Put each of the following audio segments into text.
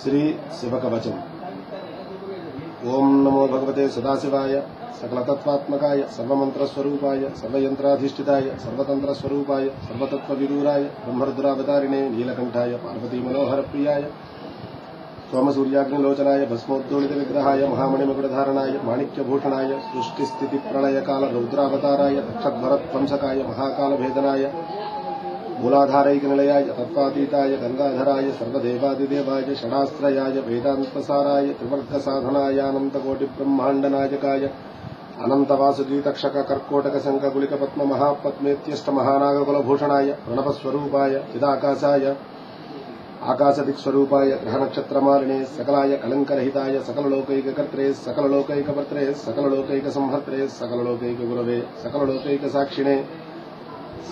श्री शिवकवचम। ओम नमो भगवते सदाशिवाय सकलतत्त्वात्मकाय सर्वमंत्रस्वरूपाय सर्वयंत्राधिष्ठिताय सर्वतंत्रस्वरूपाय सर्वतत्त्वविदूराय ब्रह्मरुद्रावतारिणे नीलकंठाय पार्वती मनोहर प्रियाय सोमसूर्याग्निलोचनाय भस्मोद्दोलित विग्रहाय महामणिमकुटधारणाय माणिक्यभूषणाय सृष्टिस्थितिप्रलयकाल रौद्रावताराय दक्षध्वरध्वंसकाय महाकालभेदनाय मूलाधारैकनिलयाय तत्त्वातीताय गंगाधराय सर्वदेवादिदेवाय षडाश्रयाय वेदान्तसाराय त्रिवर्गसाधनायानन्तकोटिब्रह्माण्डनायकाय अनन्तवासुगीतक्षक कर्कोटक शंखगुलिक पद्म महापद्मेत्यष्ट महानागकुलभूषणाय प्रणवस्वरूपाय चिदाकाशाय आकाशदिक्स्वरूपाय ग्रहनक्षत्रमालिने सकलाय कलंकरहिताय सकललोकैककर्त्रे सकललोकैकवर्त्रे सकललोकैकसंहर्त्रे सकललोकैकगुरवे सकललोकैकसाक्षिणे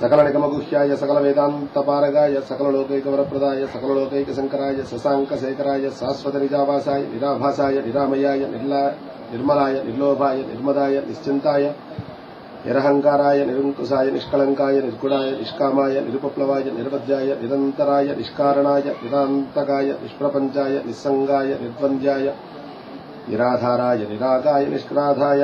सकलनिगमगुह्याय सकलवेदान्तपारगाय सकललोकैकवरप्रदाय सकललोकैकशंकराय शशाङ्कशेखराय शाश्वतनिजावासाय निराभासाय निरामयाय निर्मलाय निर्लोभाय निर्मदाय निश्चिन्ताय निरहंकाराय निरंकुशाय निष्कलंकाय निर्गुणाय निष्कामाय निरुपप्लवाय निर्वज्याय निरंतराय निष्कारणाय निरांतकाय निष्प्रपंचाय निस्संगाय निर्द्वन्द्याय निराधाराय निरागाय निष्क्राधाय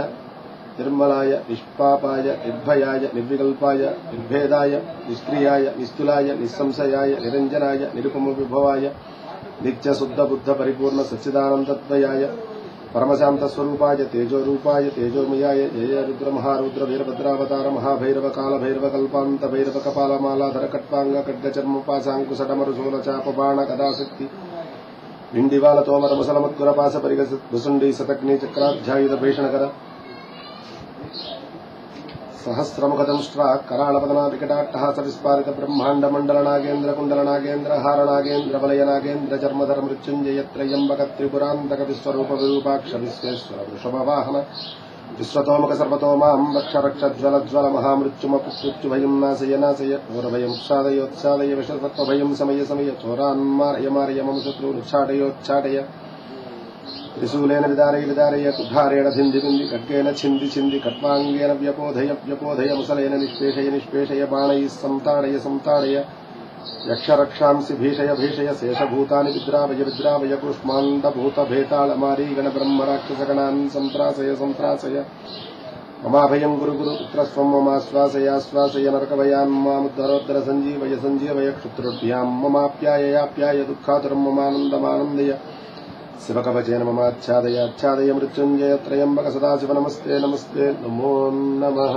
निर्मलाय निष्पापाय निर्भयाय निर्विकल्पाय निर्भेदाय निष्क्रियाय निस्तुलाय निस्संशयाय निरंजनाय निरुपमविभवाय नित्यशुद्ध बुद्ध परिपूर्ण सच्चिदानंदद्वयाय परमशांत स्वरूपाय तेजोरूपाय तेजोमयाय जय रुद्र महारुद्र वीरभद्रावतार महाभैरव काल भैरव कल्पांत भैरव कपाल मालाधर कट्वांग खड्गचर्म पाशांकुशडमरुशूल चाप बाण कदाशक्ति विंडिवाल तोमर मुसलमद्गुर पास परिगस भुसुंडी शतग्नि चक्राध्यायुध भीषणकर सहस्रमुखदंष्ट्रा कराळपदना विकटाट्टहास विस्फारित ब्रह्मांड मंडल नागेन्द्र कुंडल नागेन्द्र हार नागेन्द्र वलय नागेन्द्र जन्मधर मृत्युंजय त्रयंबक त्रिपुरांतक विश्वरूप विरूपाक्ष विश्वेश्वर वृषभवाहन विश्वतोमुख सर्वतोमां रक्ष रक्ष ज्वल ज्वल महामृत्युमपुमृत्युभयं नाशय नाशय घोरभयं उच्छादयोच्छादय विषसत्त्वभयं समय समय चोरान्मारय मारय मम शत्रूनुच्छादयोच्छादय त्रिशूलेन विदारय विदारय कुठारेण धिन्धि बिन्धि खड्गेन छिन्धि छिन्धि खट्वांगेन व्यपोधय व्यपोधय मुसलेन निष्पेषय निष्पेषय बाणैः संताडय संताडय यक्षरक्षांसि भीषय भीषय शेषभूतानि विद्रावय विद्रावय कूष्माण्डभूतभेताल मारीगण ब्रह्मराक्षसगणान् संत्रासय संत्रासय ममाभयं गुरु गुरु पुत्रस्त्वं ममाश्वासय आश्वासय नरकभयान् मामुद्धरोद्धर सञ्जीवय सञ्जीवय क्षुत्रुभ्यां ममाप्याययाप्याय दुःखातुरं ममानन्दमानन्दय शिवकवचेन ममाच्छादय आच्छादय मृत्युंजय त्रयंबक सदाशिव नमस्ते नमस्ते नमो नमः।